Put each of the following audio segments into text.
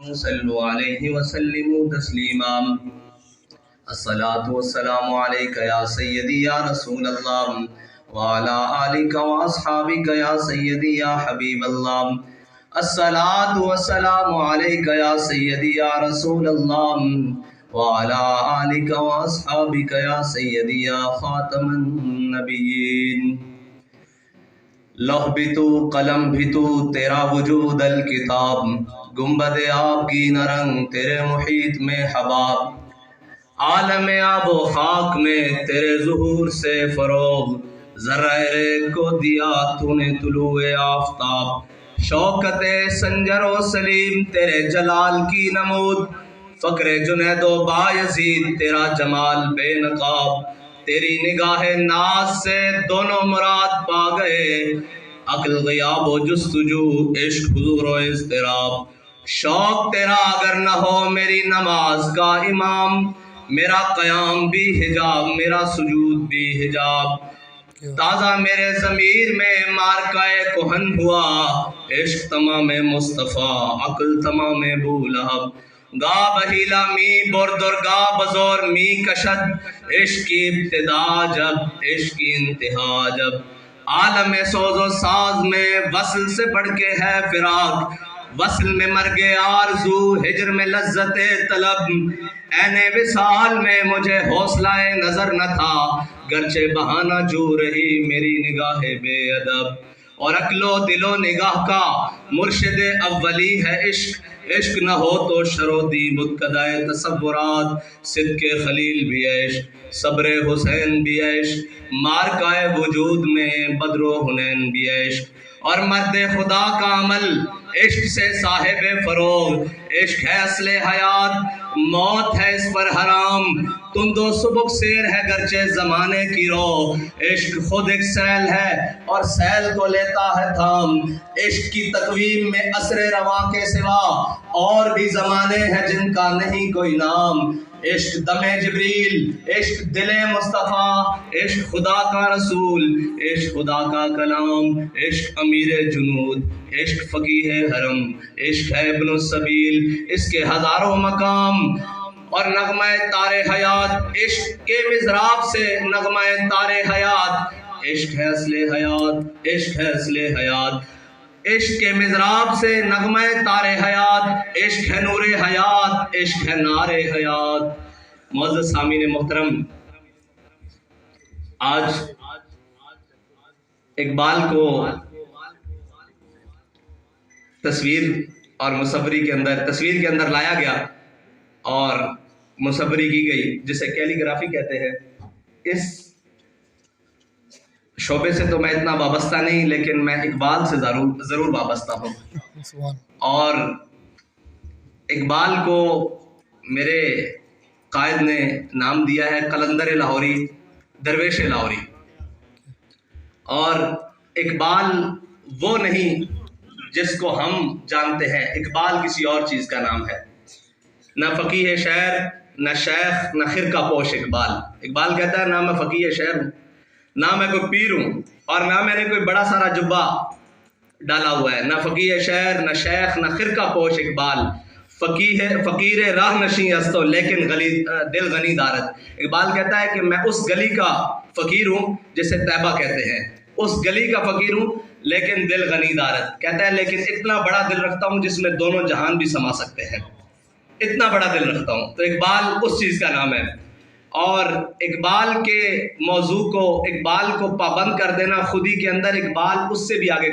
صلوا علیہ وسلموا تسلیما الصلاۃ والسلام علیک یا سیدی یا رسول اللہ وعلی آلک واصحابک یا سیدی یا حبیب اللہ الصلاۃ والسلام علیک یا سیدی یا رسول اللہ وعلی آلک واصحابک یا سیدی یا خاتم النبیین لوح بھی تو قلم بھی تو تیرا وجود الکتاب گنبد آب کی نرنگ تیرے محیط میں حباب عالم آب و خاک میں تیرے ظہور سے فروغ ذرہ ریگ کو دیا تو نے طلوع آفتاب شوکت سنجر و سلیم تیرے جلال کی نمود فقر جنید و بایزید تیرا جمال بے نقاب تیری نگاہ ناز سے دونوں مراد پا گئے عقل غیاب و جستجو عشق حضور و اضطراب شوق تیرا اگر نہ ہو میری نماز کا امام میرا قیام بھی حجاب میرا سجود بھی حجاب تازہ میرے ضمیر میں مارکائے کہن ہوا عشق تمام مصطفیٰ عقل تمام ابو لہب گا بہیلا می بردر گا بزور می کشد عشق کی ابتدا جب عشق کی انتہا جب عالم سوز و ساز میں وصل سے بڑھ کے ہے فراق وصل میں مرگ آرزو ہجر میں لذت طلب عین وصال میں مجھے حوصلہ نظر نہ تھا گرچہ بہانہ جو رہی میری نگاہ بے ادب اور عقل و دل و نگاہ کا مرشد اولی ہے عشق عشق نہ ہو تو شرودی متقدائے تصورات صدق خلیل بھی عشق صبر حسین بھی عشق مارکائے وجود میں بدر و حنین بھی عشق اور مرد خدا کا عمل عشق سے صاحب فروغ عشق ہے اصل حیات موت ہے اس پر حرام تند و سبک سیر ہے گرچہ زمانے کی رو عشق خود ایک سیل ہے اور سیل کو لیتا ہے تھام عشق کی تقویم میں عصر رواں کے سوا اور بھی زمانے ہیں جن کا نہیں کوئی نام عشق دم جبریل عشق دل مصطفیٰ عشق خدا کا رسول عشق خدا کا کلام عشق امیر جنود عشق فقیہ حرم عشق ہے ابن السبیل اس کے ہزاروں مقام اور نغمہ تار حیات عشق کے مضراب سے نغمہ تار حیات عشق ہے اصل حیات عشق ہے اصل حیات عشق کے مضراب سے نغمہ تار حیات عشق ہے نور حیات عشق ہے نار حیات معزز سامعین محترم آج اقبال کو تصویر اور مصوری کے اندر تصویر کے اندر لایا گیا اور مصوری کی گئی جسے کیلی گرافی کہتے ہیں اس شعبے سے تو میں اتنا وابستہ نہیں لیکن میں اقبال سے ضرور وابستہ ہوں اور اقبال کو میرے قائد نے نام دیا ہے قلندر لاہوری درویش لاہوری اور اقبال وہ نہیں جس کو ہم جانتے ہیں اقبال کسی اور چیز کا نام ہے نہ فقیہ شعر نہ شیخ نہ خرقہ پوش اقبال کہتا ہے نہ میں فقیہ شعر ہوں نہ میں کوئی پیر ہوں اور نہ میں نے کوئی بڑا سارا جبہ ڈالا ہوا ہے نہ فقیہ شعر نہ شیخ نہ خرقہ پوش اقبال فقیر راہ نشیں ہستو لیکن دل غنی دارت اقبال کہتا ہے کہ میں اس گلی کا فقیر ہوں جسے طیبہ کہتے ہیں اس گلی کا فقیر ہوں لیکن دل غنی دارت کہتا ہے لیکن اتنا بڑا دل رکھتا ہوں جس میں دونوں جہان بھی سما سکتے ہیں اتنا بڑا دل رکھتا ہوں تو اقبال اس چیز کا نام ہے اور اقبال کے موضوع کو اقبال کو پابند کر دینا خودی کے اندر اقبال اس سے بھی آگے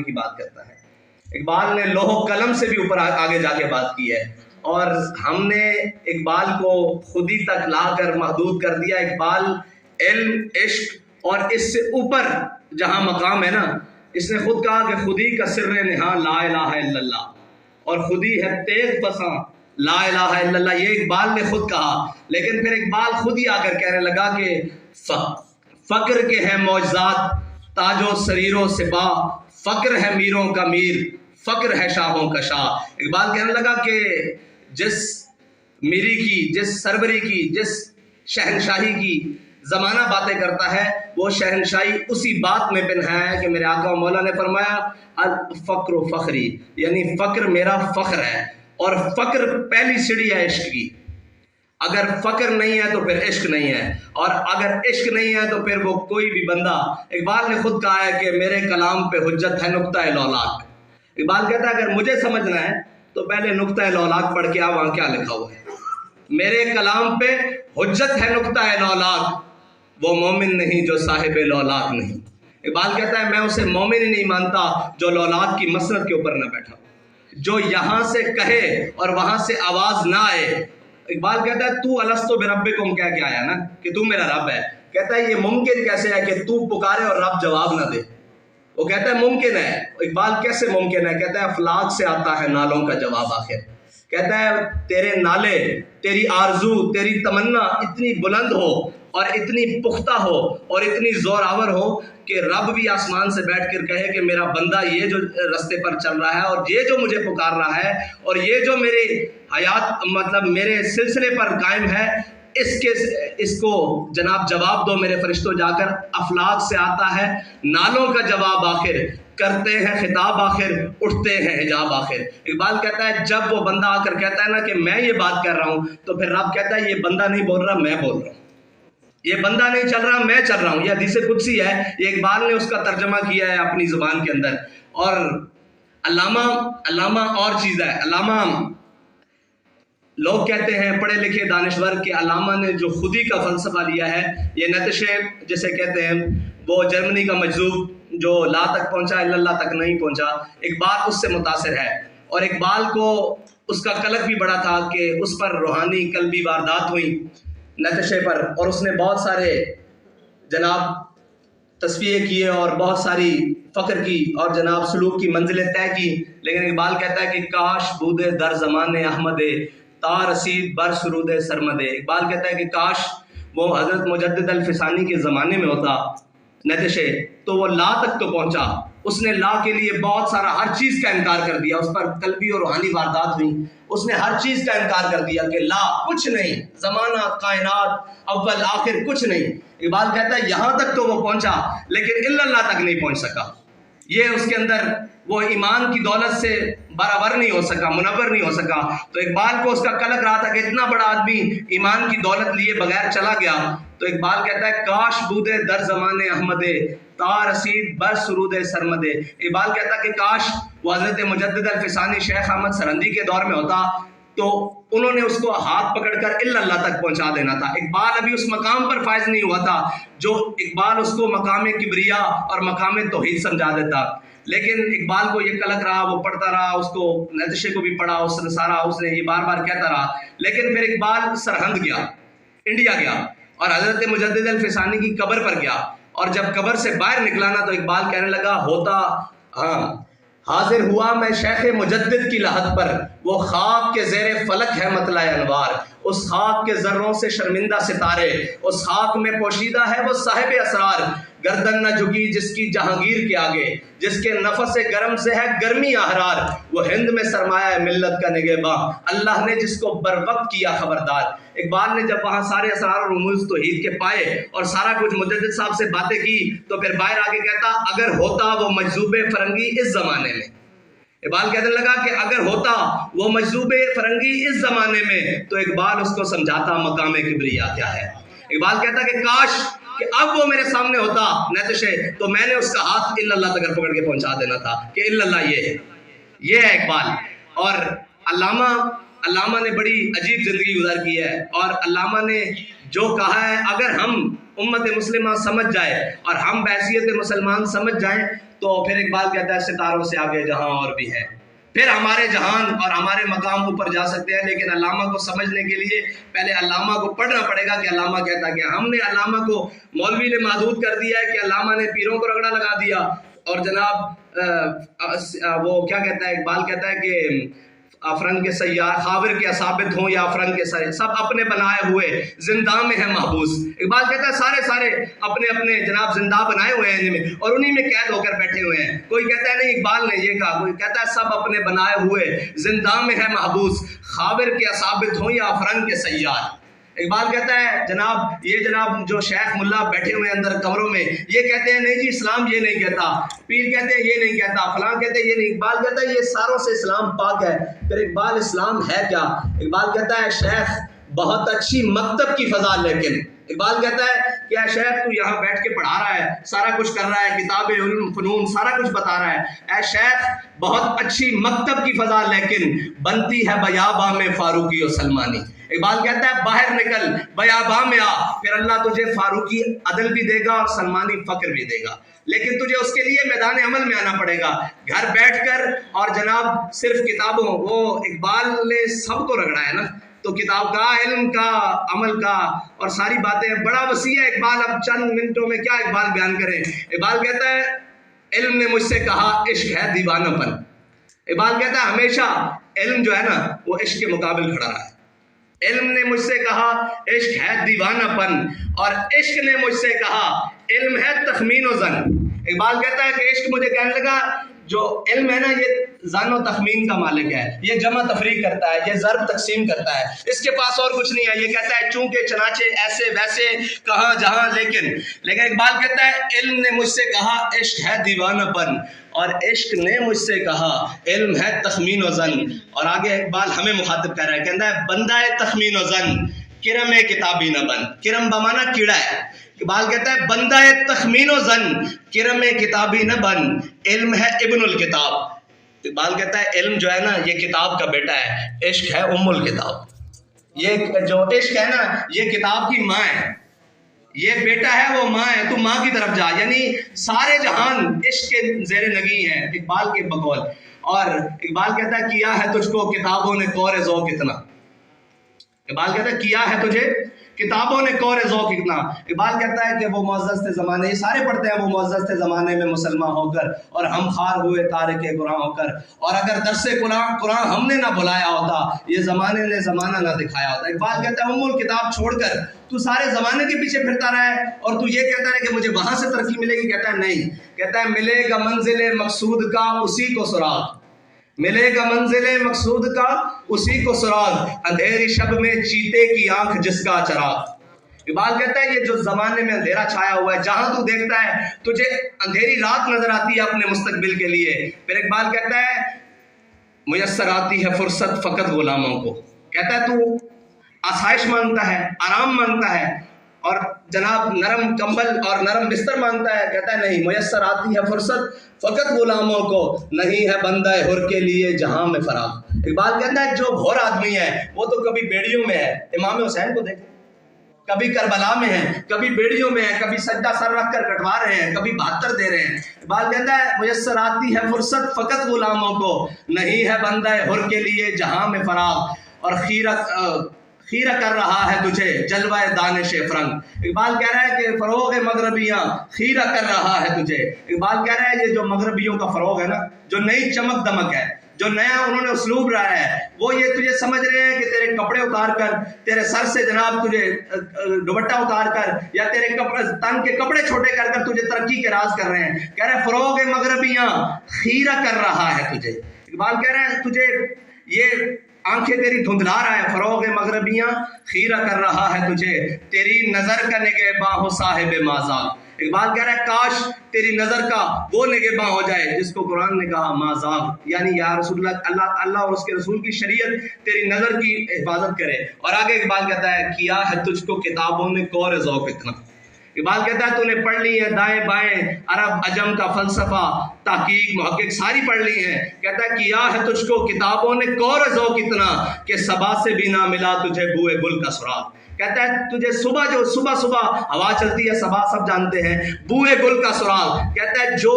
کی بات کرتا ہے اقبال نے لوح و قلم سے بھی اوپر آگے جا کے بات کی ہے اور ہم نے اقبال کو خودی تک لا کر محدود کر دیا اقبال علم عشق اور اس سے اوپر جہاں مقام ہے نا اس نے خود کہا کہ خودی کا سر نہاں لا الہ الا اللہ اور خودی ہے تیز پساں لا الہ الا اللہ یہ اقبال نے خود کہا لیکن پھر اقبال خود ہی آ کر کہنے لگا کہ فقر کے ہیں معجزات تاج و سریر و سپاہ فقر ہے میروں کا میر فقر ہے شاہوں کا شاہ اقبال کہنے لگا کہ جس میری کی جس سربری کی جس شہنشاہی کی زمانہ باتیں کرتا ہے وہ شہنشاہی اسی بات میں پنہا ہے کہ میرے آقا و مولا نے فرمایا الفقر فخری یعنی فقر میرا فخر ہے اور فقر پہلی سیڑھی ہے عشق کی. اگر فقر نہیں ہے تو پھر عشق نہیں ہے, اور اگر عشق نہیں ہے تو پھر وہ کوئی بھی بندہ, اقبال نے خود کہا ہے کہ میرے کلام پہ حجت ہے نقطہ لولاک. اقبال کہتا ہے اگر مجھے سمجھنا ہے تو پہلے نقطہ لولاک پڑھ کے آپ وہاں کیا لکھا ہوا ہے. میرے کلام پہ حجت ہے نقطہ لولاک, وہ مومن نہیں جو صاحب لولاک نہیں. اقبال کہتا ہے میں اسے مومن ہی نہیں مانتا جو لولاک کی مسند کے اوپر نہ بیٹھا, جو یہاں سے کہے اور وہاں سے آواز نہ آئے. اقبال کہتا ہے تو الستو بربکم کہہ کے آیا نا کہ تو میرا رب ہے. کہتا ہے یہ ممکن کیسے ہے کہ تو پکارے اور رب جواب نہ دے. وہ کہتا ہے ممکن ہے. اقبال کیسے ممکن ہے؟ کہتا ہے افلاک سے آتا ہے نالوں کا جواب آخر. کہتا ہے تیرے نالے, تیری آرزو, تیری تمنا اتنی بلند ہو اور اتنی پختہ ہو اور اتنی زور آور ہو کہ رب بھی آسمان سے بیٹھ کر کہے کہ میرا بندہ یہ جو رستے پر چل رہا ہے اور یہ جو مجھے پکار رہا ہے اور یہ جو میری حیات مطلب میرے سلسلے پر قائم ہے, اس کو جناب جواب دو میرے فرشتوں جا کر. افلاک سے آتا ہے نالوں کا جواب آخر, کرتے ہیں خطاب آخر, اٹھتے ہیں حجاب آخر. اقبال کہتا ہے جب وہ بندہ آ کر کہتا ہے نا کہ میں یہ بات کر رہا ہوں تو پھر رب کہتا ہے یہ بندہ نہیں بول رہا, میں بول رہا ہوں. یہ بندہ نہیں چل رہا, میں چل رہا ہوں. یہ حدیث قدسی ہے, یہ اقبال نے اس کا ترجمہ کیا ہے اپنی زبان کے اندر. اور علامہ اور چیز ہے. علامہ لوگ کہتے ہیں پڑھے لکھے دانشور کہ علامہ نے جو خودی کا فلسفہ لیا ہے, یہ نتشے جسے کہتے ہیں, وہ جرمنی کا مجذوب جو لا تک پہنچا اللہ تک نہیں پہنچا, اقبال اس سے متاثر ہے. اور اقبال کو اس کا قلق بھی بڑا تھا کہ اس پر روحانی قلبی واردات ہوئی نتشے پر, اور اس نے بہت سارے جناب تصفیے کیے اور بہت ساری فقر کی اور جناب سلوک کی منزلیں طے کی. لیکن اقبال کہتا ہے کہ کاش بودے در زمان احمد تا رسید بر سرود سرمد. اقبال کہتا ہے کہ کاش وہ حضرت مجدد الفسانی کے زمانے میں ہوتا نتشے تو وہ لا تک تو پہنچا. اس نے لا کے لیے بہت سارا ہر چیز کا انکار کر دیا, اس پر قلبی اور روحانی واردات ہوئی, اس نے ہر چیز کا انکار کر دیا کہ لا کچھ نہیں, زمانہ کائنات اول آخر کچھ نہیں. اقبال کہتا ہے یہاں تک تو وہ پہنچا لیکن اللہ تک نہیں پہنچ سکا. یہ اس کے اندر وہ ایمان کی دولت سے برابر نہیں ہو سکا, منور نہیں ہو سکا. تو اقبال کو اس کا قلق رہا تھا کہ اتنا بڑا آدمی ایمان کی دولت لیے بغیر چلا گیا. تو اقبال کہتا ہے کاش بودے در زمان احمد تا رسید بر سرود سرمد. اقبال کہتا ہے کہ کاش وہ حضرت مجدد الفسانی شیخ احمد سرندی کے دور میں ہوتا تو انہوں نے اس کو ہاتھ پکڑ کر اللہ تک پہنچا دینا تھا. اقبال ابھی اس مقام پر فائز نہیں ہوا تھا جو اقبال اس کو مقام کبریا اور مقام توحید سمجھا دیتا. لیکن اقبال کو یہ قلق رہا, وہ پڑھتا رہا, اس کو نتشے کو بھی پڑھا, اس نے سارا اس نے یہ بار بار کہتا رہا. لیکن پھر اقبال سرہند گیا, انڈیا گیا اور حضرت مجدد الفسانی کی قبر پر گیا. اور جب قبر سے باہر نکلا نا تو اقبال کہنے لگا ہوتا حاضر ہوا میں شیخ مجدد کی لحد پر, وہ خاک کے زیر فلک ہے مطلع انوار, اس خاک کے ذروں سے شرمندہ ستارے, اس خاک میں پوشیدہ ہے وہ صاحب اسرار. گردن نہ جھکی جس کی جہانگیر کے آگے, جس کے نفس گرم سے ہے گرمی احرار, وہ ہند میں سرمایہ ملت کا نگہباں, اللہ نے جس کو بر وقت کیا خبردار. اقبال نے جب وہاں سارے اسرار اور رموز توحید کے پائے اور سارا کچھ مجدد صاحب سے باتیں کی تو پھر باہر آگے کہتا اگر ہوتا وہ مجذوب فرنگی اس زمانے میں. اقبال کہنے لگا کہ اگر ہوتا وہ مجذوب فرنگی اس زمانے میں تو اقبال اس کو سمجھاتا مقام کبریا کیا ہے. اقبال کہتا کہ کاش کہ اب وہ میرے سامنے ہوتا نتشے تو میں نے اس کا ہاتھ اللہ تک پکڑ کے پہنچا دینا تھا کہ اللہ یہ ہے اقبال. اور علامہ نے بڑی عجیب زندگی گزار کی ہے, اور علامہ نے جو کہا ہے اگر ہم امت مسلمہ سمجھ جائے اور ہم بحیثیت مسلمان سمجھ جائیں تو پھر اقبال کہتا ہے ستاروں سے آگے جہاں اور بھی ہے, پھر ہمارے جہان اور ہمارے مقام اوپر جا سکتے ہیں. لیکن علامہ کو سمجھنے کے لیے پہلے علامہ کو پڑھنا پڑے گا کہ علامہ کہتا ہے. کہ ہم نے علامہ کو مولوی نے محدود کر دیا ہے کہ علامہ نے پیروں کو رگڑا لگا دیا, اور جناب وہ کیا کہتا ہے, اقبال کہتا ہے کہ افرنگ کے سیار خاور کے ثابت ہوں یا افرنگ کے سیار سب اپنے بنائے ہوئے زندہ میں ہے محبوس. اقبال کہتا ہے سارے اپنے جناب زندہ بنائے ہوئے ہیں اور انہی میں قید ہو کر بیٹھے ہوئے ہیں. کوئی کہتا ہے نہیں اقبال نے یہ کہا, کوئی کہتا ہے سب اپنے بنائے ہوئے زندہ میں ہے محبوس, خاور کے ثابت ہوں یا افرنگ کے سیار. اقبال کہتا ہے جناب یہ جناب جو شیخ ملا بیٹھے ہوئے اندر کمروں میں یہ کہتے ہیں نہیں جی اسلام یہ نہیں کہتا، پیر کہتے ہیں یہ نہیں کہتا، فلاں کہتے ہیں یہ نہیں، اقبال کہتا ہے یہ ساروں سے اسلام پاک ہے۔ پھر اقبال اسلام ہے کیا؟ اقبال کہتا ہے شیخ بہت اچھی مکتب کی فضا، لیکن اقبال کہتا ہے کہ اے شیخ تو یہاں بیٹھ کے پڑھا رہا ہے، سارا کچھ کر رہا ہے، کتابیں علم فنون سارا کچھ بتا رہا ہے، اے شیخ بہت اچھی مکتب کی فضا لیکن بنتی ہے بیاباں میں فاروقی و سلمانی۔ اقبال کہتا ہے باہر نکل بیاباں میں آ، پھر اللہ تجھے فاروقی عدل بھی دے گا اور سلمانی فقر بھی دے گا، لیکن تجھے اس کے لیے میدان عمل میں آنا پڑے گا۔ گھر بیٹھ کر اور جناب صرف کتابوں، وہ اقبال نے سب کو رگڑا ہے نا، تو کتاب کا، علم کا، عمل کا اور ساری باتیں بڑا وسیع ہے اقبال، اب چند منٹوں میں کیا اقبال بیان کریں۔ اقبال کہتا ہے علم نے مجھ سے کہا عشق ہے دیوانہ پن۔ اقبال کہتا ہے ہمیشہ علم جو ہے نا وہ عشق کے مقابل کھڑا رہا ہے۔ علم نے مجھ سے کہا عشق ہے دیوانہ پن اور عشق نے مجھ سے کہا علم ہے تخمین و ظن۔ اقبال کہتا ہے کہ عشق مجھے کہنے لگا جو علم ہے نا یہ ظن و تخمین کا مالک ہے، یہ جمع تفریق کرتا ہے، یہ ضرب تقسیم کرتا ہے، اس کے پاس اور کچھ نہیں ہے۔ یہ کہتا ہے چونکہ چنانچہ ایسے ویسے کہاں جہاں لیکن اقبال کہتا ہے علم نے مجھ سے کہا عشق ہے دیوانہ پن اور عشق نے مجھ سے کہا علم ہے تخمین و ظن۔ اور آگے اقبال ہمیں مخاطب کر رہا ہے، کہتا ہے بندہ تخمین و ظن کرم کتابی نہ بن۔ کرم بمانا کیڑا ہے۔ اقبال کہتا ہے بندہ تخمین و ظن کرم کتابی نہ بن، علم ہے ابن الکتاب۔ اقبال کہتا ہے علم جو ہے نا یہ کتاب کا بیٹا ہے، عشق ہے ام الکتاب۔ یہ جو عشق ہے نا یہ کتاب کی ماں ہے، یہ بیٹا ہے وہ ماں ہے، تو ماں کی طرف جا، یعنی سارے جہان عشق کے زیر نگی ہیں اقبال کے بقول۔ اور اقبال کہتا ہے کیا ہے تجھ کو کتابوں نے کور ذوق اتنا۔ اقبال کہتا ہے کیا ہے تجھے کتابوں نے کور ذوق اتنا۔ اقبال کہتا ہے کہ وہ معزز تھے زمانے، یہ سارے پڑھتے ہیں، وہ معزز تھے زمانے میں مسلمان ہو کر اور ہم خار ہوئے تارک قرآن ہو کر، اور اگر درس قرآن ہم نے نہ بلایا ہوتا یہ زمانے نے زمانہ نہ دکھایا ہوتا۔ اقبال کہتا ہے ام الکتاب چھوڑ کر تو سارے زمانے کے پیچھے پھرتا رہا ہے اور تو یہ کہتا ہے کہ مجھے وہاں سے ترقی ملے گی۔ کہتا ہے نہیں، کہتا ہے ملے گا منزل مقصود کا اسی کو سراغ، ملے گا منزل مقصود کا اسی کو سراغ، اندھیری شب میں چیتے کی آنکھ جس کا چراغ۔ اقبال کہتا ہے یہ جو زمانے میں اندھیرا چھایا ہوا ہے، جہاں تو دیکھتا ہے تجھے اندھیری رات نظر آتی ہے اپنے مستقبل کے لیے۔ پھر اقبال کہتا ہے میسر آتی ہے فرصت فقط غلاموں کو۔ کہتا ہے تو آسائش مانگتا ہے، آرام مانگتا ہے اور جناب نرم کمبل اور نرم بستر مانگتا ہے، کہتا ہے نہیں، میسر آتی ہے فرصت فقط غلاموں کو، نہیں ہے بندہ حر کے لیے جہاں میں فراغ۔ اقبال کہتا ہے جو گھور آدمی ہے وہ تو کبھی بیڑیوں میں ہے، امام حسین کو دیکھیں، کبھی کربلا میں ہیں، کبھی بیڑیوں میں ہیں، کبھی سجدہ سر رکھ کر کٹوا رہے ہیں، کبھی 72 دے رہے ہیں۔ اقبال کہتا ہے میسر آتی ہے فرصت فقط غلاموں کو، نہیں ہے بندہ حر کے لیے جہاں میں فراغ، اور خیرہ کر رہا ہے تجھے جلوہ دانش فرنگ۔ اقبال کہہ رہا ہے کہ فروغ مغربیاں خیرہ کر رہا ہے تجھے۔ اقبال کہہ رہا ہے یہ جو مغربیوں کا فروغ ہے نا، جو نئی چمک دمک ہے، جو نیا انہوں نے اسلوب رہا ہے، وہ یہ تجھے سمجھ رہے ہیں کہ تیرے کپڑے اتار کر، تیرے سر سے جناب تجھے دوپٹہ اتار کر یا تیرے تن کے کپڑے چھوٹے کر کر تجھے ترقی کے راز کر رہے ہیں۔ کہہ رہے ہیں فروغ مغربیاں خیرہ کر رہا ہے تجھے۔ اقبال کہہ رہے ہیں تجھے یہ آنکھیں تیری دھندلا رہا ہے، فروغ مغربیاں خیرہ کر رہا ہے تجھے، تیری نظر کا نگہباں ہو صاحب مازاغ۔ اقبال کہہ رہا ہے کاش تیری نظر کا وہ نگہباں ہو جائے جس کو قرآن نے کہا مازاغ، یعنی یا رسول اللہ اور اس کے رسول کی شریعت تیری نظر کی حفاظت کرے۔ اور آگے اقبال کہتا ہے کیا ہے تجھ کو کتابوں نے کور ذوق اتنا۔ اقبال کہتا ہے تو نے پڑھ لی ہے دائیں بائیں عرب عجم کا فلسفہ، تحقیق محقق ساری پڑھ لی ہیں۔ کہتا ہے کیا ہے تجھ کو کتابوں نے کور ذوق اتنا کہ صبا سے بھی نہ ملا تجھے بوئے گل کا سراغ۔ کہتا ہے تجھے صبح ہوا چلتی ہے، صبا سب جانتے ہیں، بوئے گل کا سراغ۔ کہتا ہے جو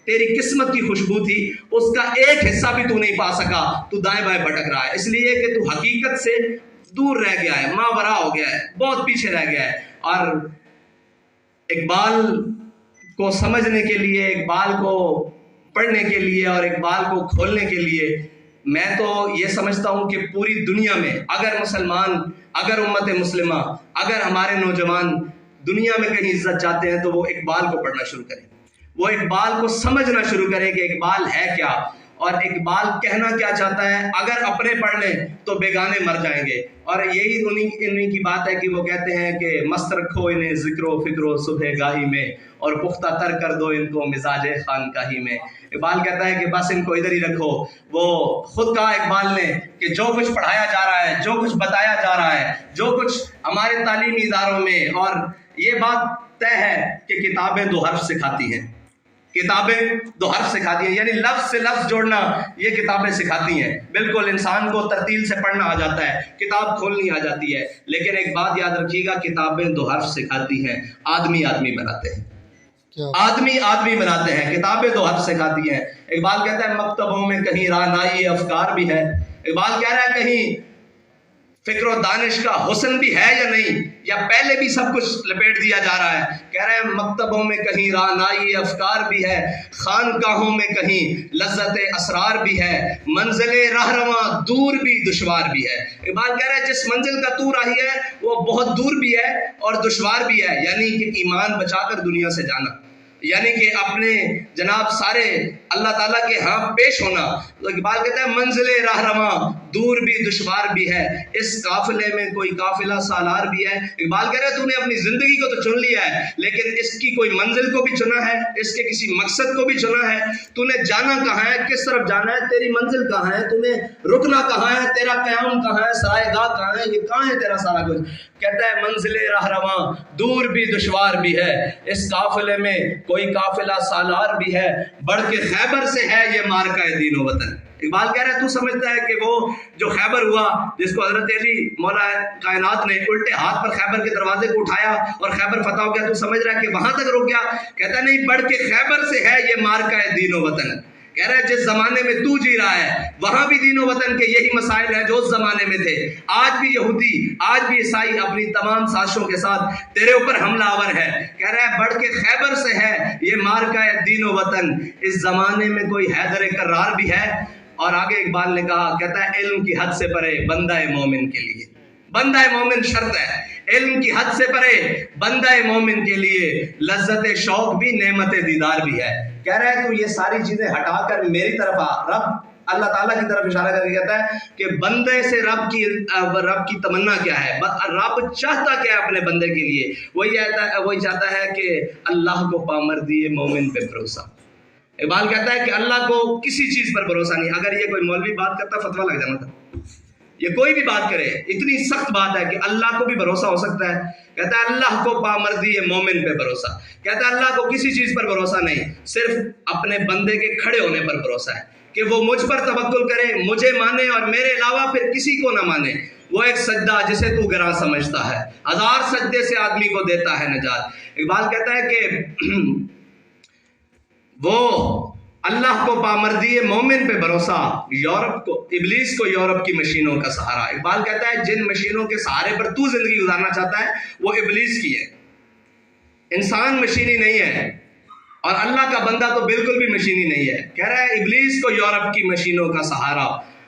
تیری قسمت کی خوشبو تھی اس کا ایک حصہ بھی تو نہیں پا سکا، تو دائیں بائیں بھٹک رہا ہے، اس لیے کہ تو حقیقت سے دور رہ گیا ہے، ماورا ہو گیا ہے، بہت پیچھے رہ گیا ہے۔ اور اقبال کو سمجھنے کے لیے، اقبال کو پڑھنے کے لیے اور اقبال کو کھولنے کے لیے میں تو یہ سمجھتا ہوں کہ پوری دنیا میں اگر مسلمان، اگر امت مسلمہ، اگر ہمارے نوجوان دنیا میں کہیں عزت چاہتے ہیں تو وہ اقبال کو پڑھنا شروع کریں، وہ اقبال کو سمجھنا شروع کریں کہ اقبال ہے کیا، اور اقبال کہنا کیا چاہتا ہے، اگر اپنے پڑھ لیں تو بیگانے مر جائیں گے. اور یہی انہیں کی بات ہے کہ وہ کہتے ہیں کہ مست رکھو انہیں ذکر و فکر و صبح گاہی میں، اور پختہ تر کر دو ان کو مزاج خانقاہی میں. اقبال کہتا ہے کہ بس ان کو ادھر ہی رکھو. وہ خود کہا اقبال نے کہ جو کچھ پڑھایا جا رہا ہے، جو کچھ بتایا جا رہا ہے، جو کچھ ہمارے تعلیمی اداروں میں، اور یہ بات طے ہے کہ کتابیں دو حرف سکھاتی ہیں. کتابیں دو حرف سکھاتی ہیں، یعنی لفظ سے لفظ جوڑنا یہ کتابیں سکھاتی ہیں. بالکل انسان کو ترتیل سے پڑھنا آ جاتا ہے، کتاب کھولنی آ جاتی ہے، لیکن ایک بات یاد رکھیے گا، کتابیں دو حرف سکھاتی ہیں، آدمی آدمی بناتے ہیں. آدمی آدمی بناتے ہیں، کتابیں دو حرف سکھاتی ہیں. اقبال کہتا ہے مکتبوں میں کہیں رعنائی افکار بھی ہے. اقبال کہہ رہا ہے کہیں فکر و دانش کا حسن بھی ہے یا نہیں، یا پہلے بھی سب کچھ لپیٹ دیا جا رہا ہے. کہہ رہے ہیں مکتبوں میں کہیں رعنائی افکار بھی ہے، خانقاہوں میں کہیں لذت اسرار بھی ہے، منزل رہنما دور بھی دشوار بھی ہے. اقبال کہہ رہا ہے جس منزل کا تو راہی ہے وہ بہت دور بھی ہے اور دشوار بھی ہے، یعنی کہ ایمان بچا کر دنیا سے جانا، یعنی کہ اپنے جناب سارے اللہ تعالیٰ کے ہاں پیش ہونا. تو اقبال کہتا ہے منزل رہنما دور بھی دشوار بھی ہے، اس قافلے میں کوئی قافلہ سالار بھی ہے. اقبال کہہ رہا ہے تو نے اپنی زندگی کو تو چن لیا ہے، لیکن اس کی کوئی منزل کو بھی چنا ہے، اس کے کسی مقصد کو بھی چنا ہے. تو نے جانا کہاں ہے، کس طرف جانا ہے، تیری منزل کہاں ہے، تو نے رکنا کہاں ہے، تیرا قیام کہاں ہے، سرائے گاہ کہاں ہے، یہ کہاں ہے تیرا سارا کچھ. کہتا ہے منزل رہنما دور بھی دشوار بھی ہے، اس قافلے میں کوئی قافلہ سالار بھی ہے، بڑھ کے خیبر سے ہے یہ مارکہ دین و وطن. اقبال کہہ رہا ہے تو سمجھتا ہے کہ وہ جو خیبر ہوا جس کو حضرت علی مولا کائنات نے الٹے ہاتھ پر خیبر کے دروازے کو اٹھایا اور خیبر فتح ہو گیا، تو سمجھ رہا ہے کہ وہاں تک رک گیا. کہتا ہے نہیں، بڑھ کے خیبر سے ہے یہ مارکہ دین و وطن. کہہ رہا ہے جس زمانے میں تو جی رہا ہے وہاں بھی دین و وطن کے یہی مسائل ہیں جو اس زمانے میں تھے. آج بھی یہودی، آج بھی عیسائی اپنی تمام سازشوں کے ساتھ تیرے اوپر حملہ آور ہے. کہہ رہا ہے بڑھ کے خیبر سے ہے یہ مارکہ دین و وطن، اس زمانے میں کوئی حیدر کرار بھی ہے. اور آگے اقبال نے کہا، کہتا ہے علم کی حد سے پرے بندہ مومن کے لیے، بندہ مومن شرط ہے، علم کی حد سے پرے بندہ مومن کے لیے لذت شوق بھی نعمت دیدار بھی ہے. کہہ رہا ہے تو یہ ساری چیزیں ہٹا کر میری طرف آ. رب اللہ تعالیٰ کی طرف اشارہ کر کے کہتا ہے کہ بندے سے رب کی تمنا کیا ہے، رب چاہتا کیا ہے اپنے بندے کے لیے. وہی چاہتا ہے کہ اللہ کو پامردی مومن پہ بھروسہ. اقبال کہتا ہے کہ اللہ کو کسی چیز پر بھروسہ نہیں. اگر یہ کوئی مولوی بات کرتا فتویٰ لگ جانا تھا، یہ کوئی بھی بات کرے، اتنی سخت بات ہے کہ اللہ کو بھی بھروسہ ہو سکتا ہے. کہتا ہے اللہ کو پامردی مومن پہ بھروسہ. کہتا ہے اللہ کو کسی چیز پر بھروسہ نہیں، صرف اپنے بندے کے کھڑے ہونے پر بھروسہ ہے کہ وہ مجھ پر توکل کرے، مجھے مانے اور میرے علاوہ پھر کسی کو نہ مانے. وہ ایک سجدہ جسے تو گراں سمجھتا ہے، ہزار سجدے سے آدمی کو دیتا ہے نجات. اقبال کہتا ہے کہ وہ اللہ کو پامردی مومن پہ بھروسہ، یورپ کو، ابلیس کو یورپ کی مشینوں کا سہارا. اقبال کہتا ہے جن مشینوں کے سہارے پر تو زندگی گزارنا چاہتا ہے وہ ابلیس کی ہے. انسان مشینی نہیں ہے اور اللہ کا بندہ تو بالکل بھی مشینی نہیں ہے. کہہ رہا ہے ابلیس کو یورپ کی مشینوں کا سہارا.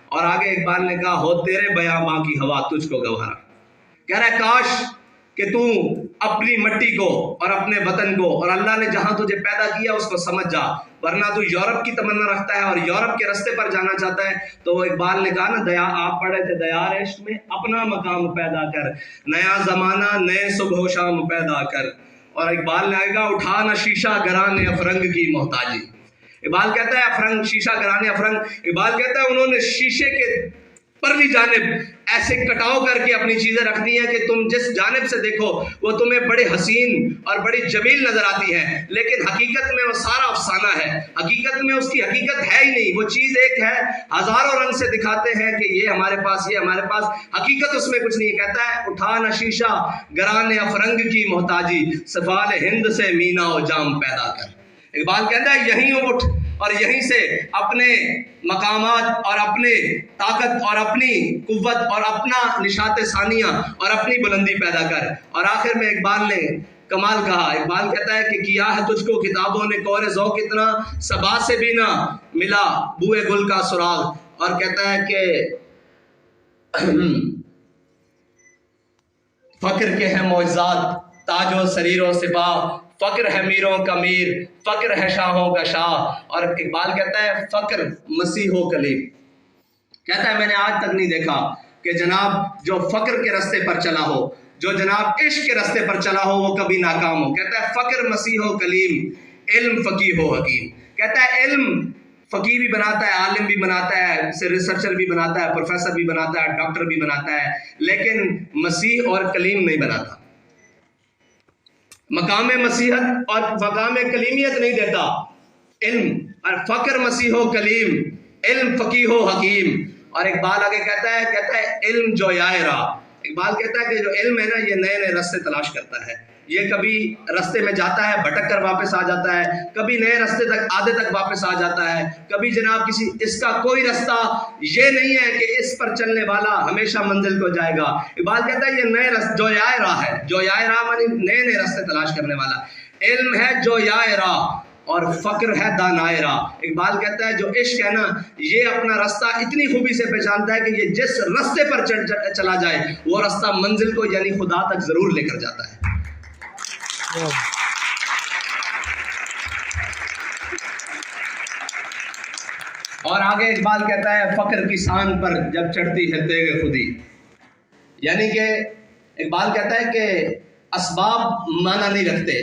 اور آگے اقبال نے کہا ہو تیرے بیاں ماں کی ہوا تجھ کو گوارا. کہہ رہا ہے کاش کہ تو اپنی مٹی کو اور اپنے وطن کو اور اللہ نے جہاں تجھے پیدا کیا اس کو سمجھ جا، ورنہ تو یورپ کی تمنا رکھتا ہے اور یورپ کے رستے پر جانا چاہتا ہے. تو وہ اقبال نے کہا نا، دیا آپ پڑھے تھے دیار عشق میں اپنا مقام پیدا کر، نیا زمانہ نئے صبح و شام پیدا کر. اور اقبال نے آئے گا اٹھا نہ شیشہ گرانے افرنگ کی محتاجی. اقبال کہتا ہے افرنگ، شیشہ گرانے افرنگ. اقبال کہتا ہے انہوں نے شیشے کے پرلی جانب ایسے کٹاؤ کر کے اپنی چیزیں رکھ دی ہیں کہ تم جس جانب سے دیکھو وہ تمہیں بڑے حسین اور بڑی جمیل نظر آتی ہیں، لیکن حقیقت میں وہ سارا افسانہ ہے. حقیقت میں اس کی حقیقت ہے ہی نہیں. وہ چیز ایک ہے، ہزاروں رنگ سے دکھاتے ہیں کہ یہ ہمارے پاس، یہ ہمارے پاس، حقیقت اس میں کچھ نہیں. کہتا ہے اٹھا نہ شیشہ گرانے افرنگ کی محتاجی، سفال ہند سے مینا و جام پیدا کر. اقبال کہتا ہے یہیں اٹھ اور یہیں سے اپنے مقامات اور اپنے طاقت اور اپنی قوت اور اپنا نشاط ثانیہ اور اپنی بلندی پیدا کر. اور آخر میں اقبال نے کمال کہا. اقبال کہتا ہے کہ کیا ہے تجھ کو کتابوں نے کور ذوق اتنا، صبا سے بھی نہ ملا بوئے گل کا سراغ. اور کہتا ہے کہ فخر کے ہیں معجزات تاج و سریر و سپاہ، فقر ہے میروں کا میر، فقر ہے شاہوں کا شاہ. اور اقبال کہتا ہے فقر مسیح و کلیم. کہتا ہے میں نے آج تک نہیں دیکھا کہ جناب جو فقر کے راستے پر چلا ہو، جو جناب عشق کے راستے پر چلا ہو، وہ کبھی ناکام ہو. کہتا ہے فقر مسیح و کلیم، علم فقیہ و حکیم. کہتا ہے علم فقیہ بھی بناتا ہے، عالم بھی بناتا ہے، ریسرچر بھی بناتا ہے، پروفیسر بھی بناتا ہے، ڈاکٹر بھی بناتا ہے، لیکن مسیح اور کلیم نہیں بناتا. مقام مسیحت اور مقام کلیمیت نہیں دیتا علم. اور فقر مسیح و کلیم، علم فقیہ و حکیم. اور اقبال آگے کہتا ہے علم جویائے راہ. اقبال کہتا ہے کہ جو علم ہے نا یہ نئے نئے راستے تلاش کرتا ہے. یہ کبھی راستے میں جاتا ہے بھٹک کر واپس آ جاتا ہے، کبھی نئے راستے تک آدھے تک واپس آ جاتا ہے، کبھی جناب کسی اس کا کوئی راستہ یہ نہیں ہے کہ اس پر چلنے والا ہمیشہ منزل کو جائے گا. اقبال کہتا ہے یہ نئے راستے جویائے راہ ہے. جویائے راہ مانی نئے نئے راستے تلاش کرنے والا. علم ہے جویائے راہ اور فقر ہے دانائے راہ. اقبال کہتا ہے جو عشق ہے نا یہ اپنا راستہ اتنی خوبی سے پہچانتا ہے کہ یہ جس راستے پر چلا جائے وہ راستہ منزل کو یعنی خدا تک ضرور لے کر جاتا ہے. اور آگے اقبال کہتا ہے فقر کی سان پر جب چڑھتی ہے تیغ خودی. یعنی کہ اقبال کہتا ہے کہ اسباب معنی نہیں رکھتے.